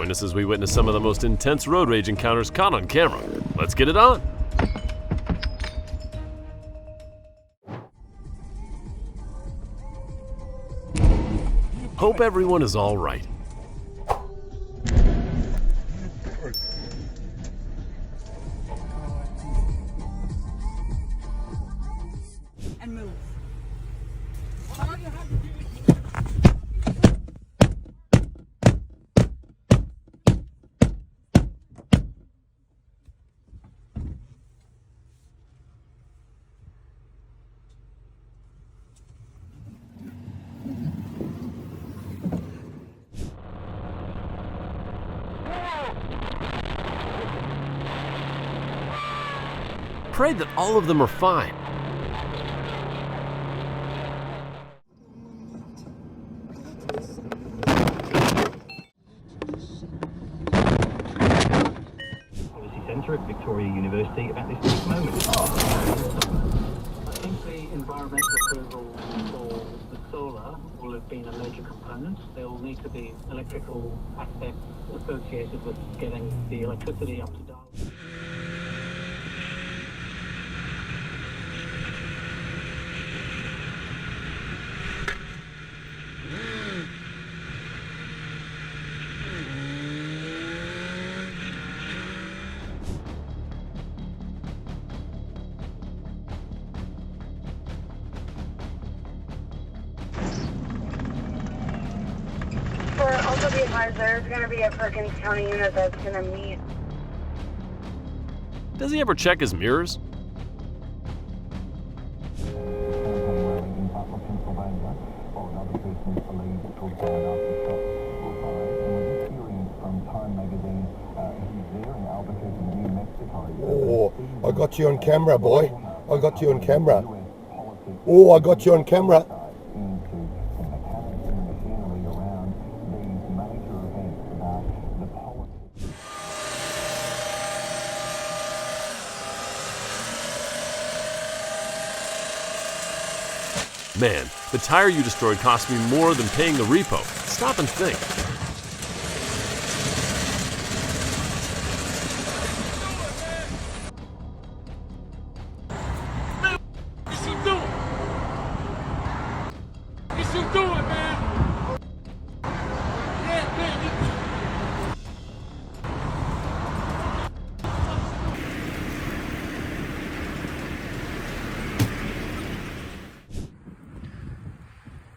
Join us as we witness some of the most intense road rage encounters caught on camera. Let's get it on! Hope everyone is all right. And move. Pray that all of them are fine. Policy Centre at Victoria University about this next moment. I think the environmental approval for the solar will have been a major component. There will need to be electrical aspects associated with getting the electricity up to dial. Also be advised, there's going to be a Perkins County unit that's going to meet. Does he ever check his mirrors? Oh, I got you on camera, boy. I got you on camera. Oh, I got you on camera. Man, the tire you destroyed cost me more than paying the repo. Stop and think. What's you doing? What you doing, man? Yeah, man.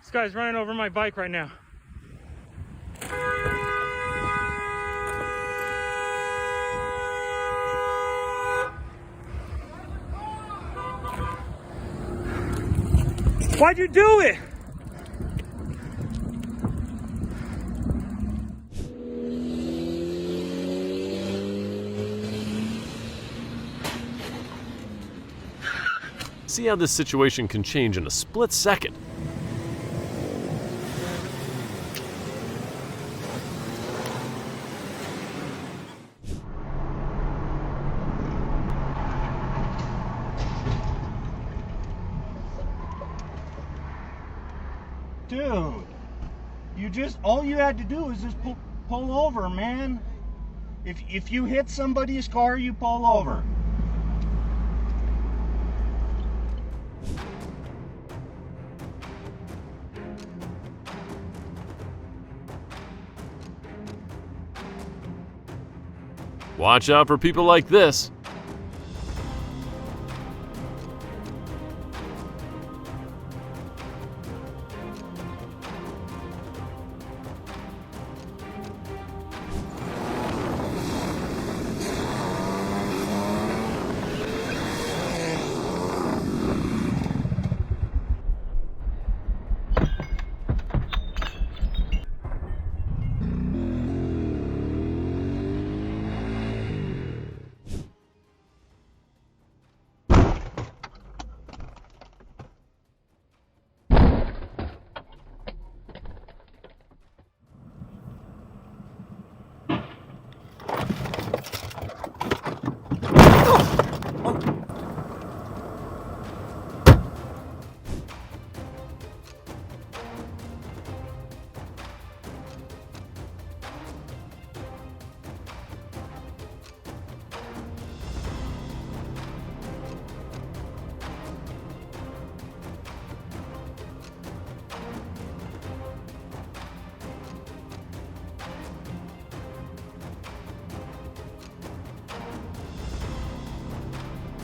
This guy's running over my bike right now. Why'd you do it? See how this situation can change in a split second. Dude, all you had to do is just pull over, man. If you hit somebody's car, you pull over. Watch out for people like this.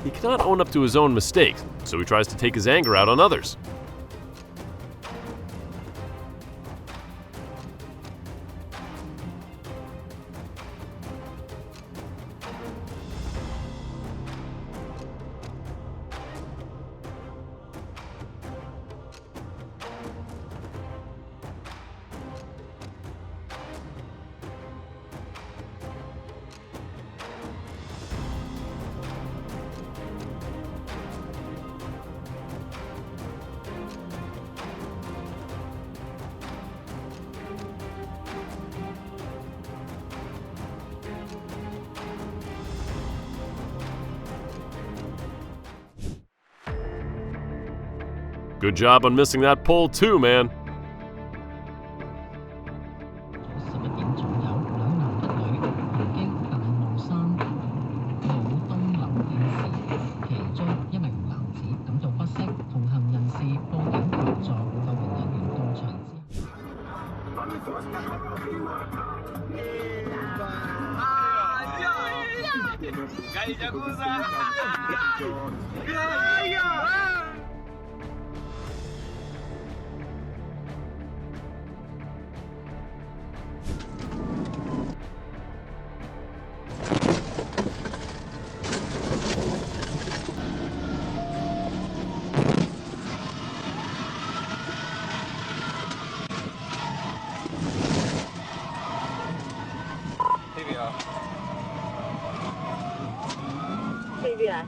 he cannot own up to his own mistakes, so he tries to take his anger out on others. Good job on missing that pole too, man. 11點左右，兩男一女行經大霧山武東林電視，其中一名男子感到不適，同行人士報警求助，救援人員到場之後。 CBS.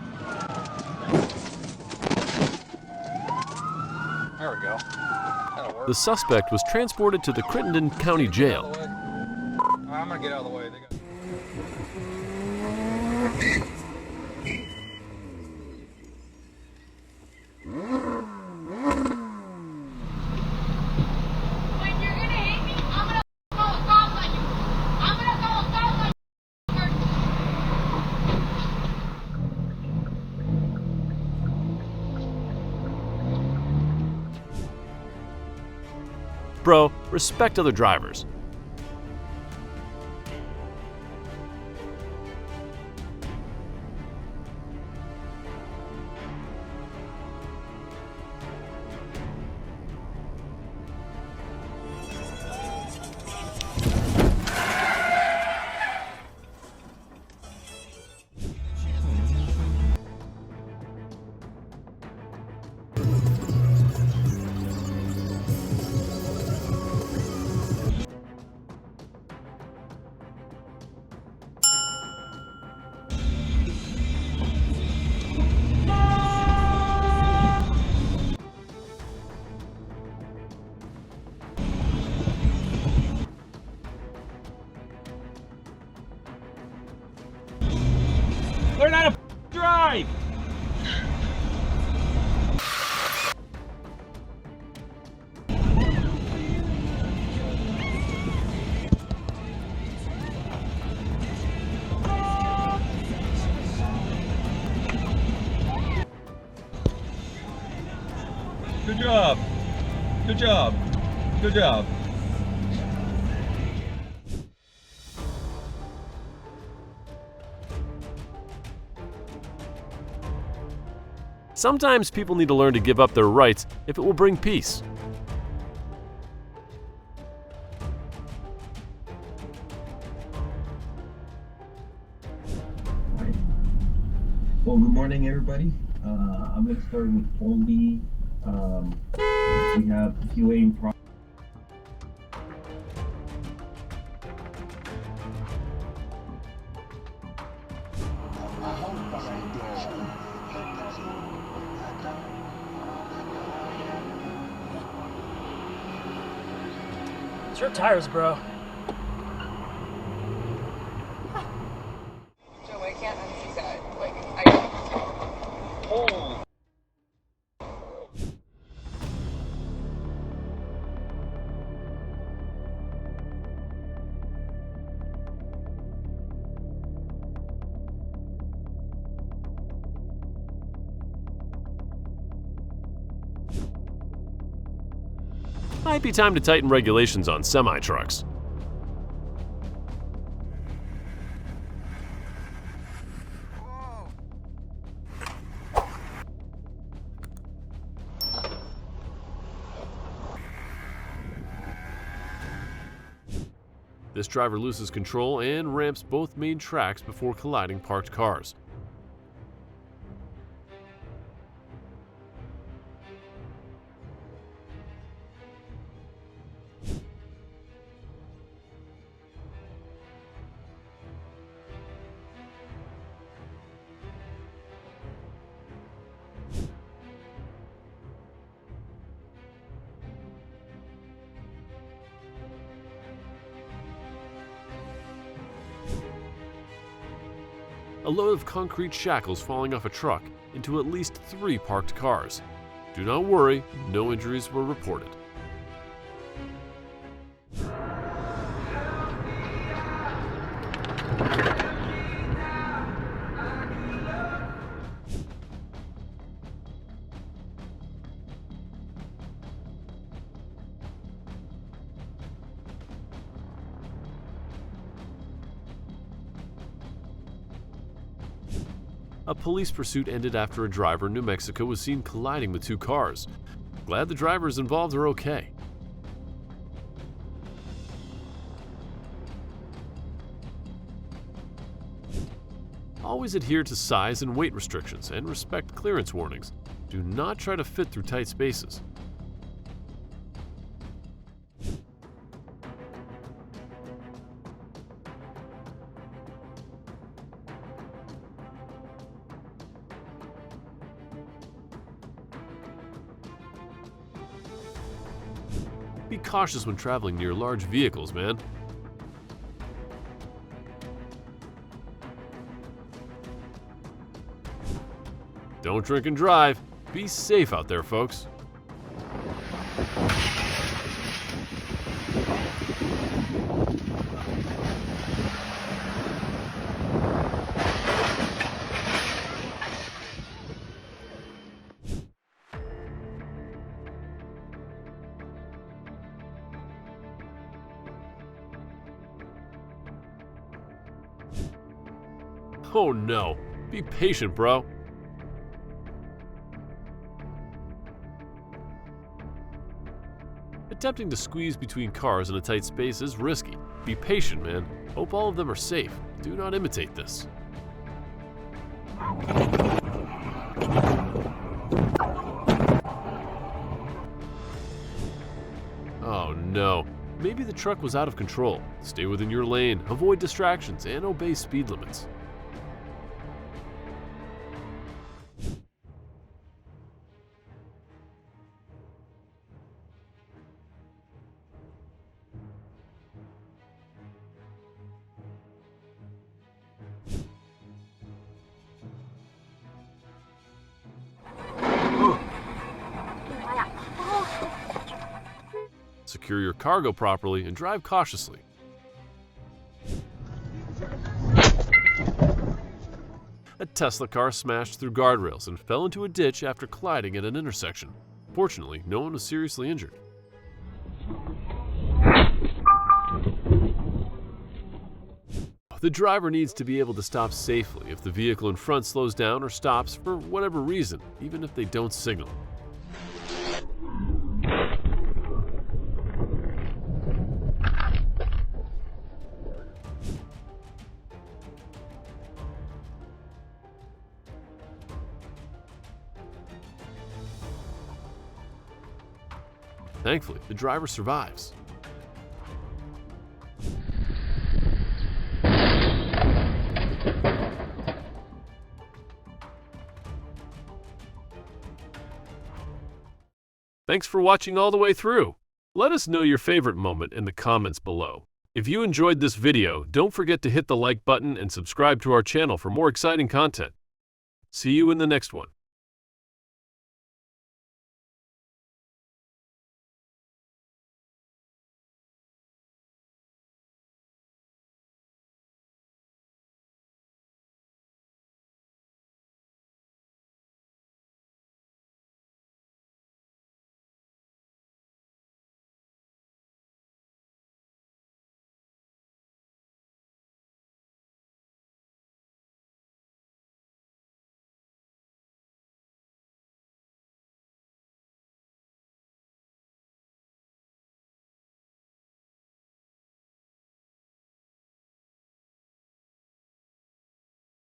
There we go. That'll work. The suspect was transported to the Crittenden County Jail. I'm gonna get out of the way. They got... When you're gonna hit me, I'm gonna go assault on you. I'm gonna go assault on you. Bro, respect other drivers. Learn how to drive! Good job. Good job. Good job. Sometimes people need to learn to give up their rights if it will bring peace. Well, good morning, everybody. I'm going to start with Foldy. We have QA in progress. It's your tires, bro. Joe, I can't unsee that. Like, I... Oh. Might be time to tighten regulations on semi-trucks. This driver loses control and ramps both main tracks before colliding parked cars. A load of concrete shackles falling off a truck into at least 3 parked cars. Do not worry, no injuries were reported. A police pursuit ended after a driver in New Mexico was seen colliding with 2 cars. Glad the drivers involved are okay. Always adhere to size and weight restrictions and respect clearance warnings. Do not try to fit through tight spaces. Be cautious when traveling near large vehicles, man. Don't drink and drive. Be safe out there, folks. Oh no, be patient, bro. Attempting to squeeze between cars in a tight space is risky. Be patient, man. Hope all of them are safe. Do not imitate this. Oh no, maybe the truck was out of control. Stay within your lane, avoid distractions, and obey speed limits. Secure your cargo properly and drive cautiously. A Tesla car smashed through guardrails and fell into a ditch after colliding at an intersection. Fortunately, no one was seriously injured. The driver needs to be able to stop safely if the vehicle in front slows down or stops for whatever reason, even if they don't signal. Thankfully, the driver survives. Thanks for watching all the way through. Let us know your favorite moment in the comments below. If you enjoyed this video, don't forget to hit the like button and subscribe to our channel for more exciting content. See you in the next one.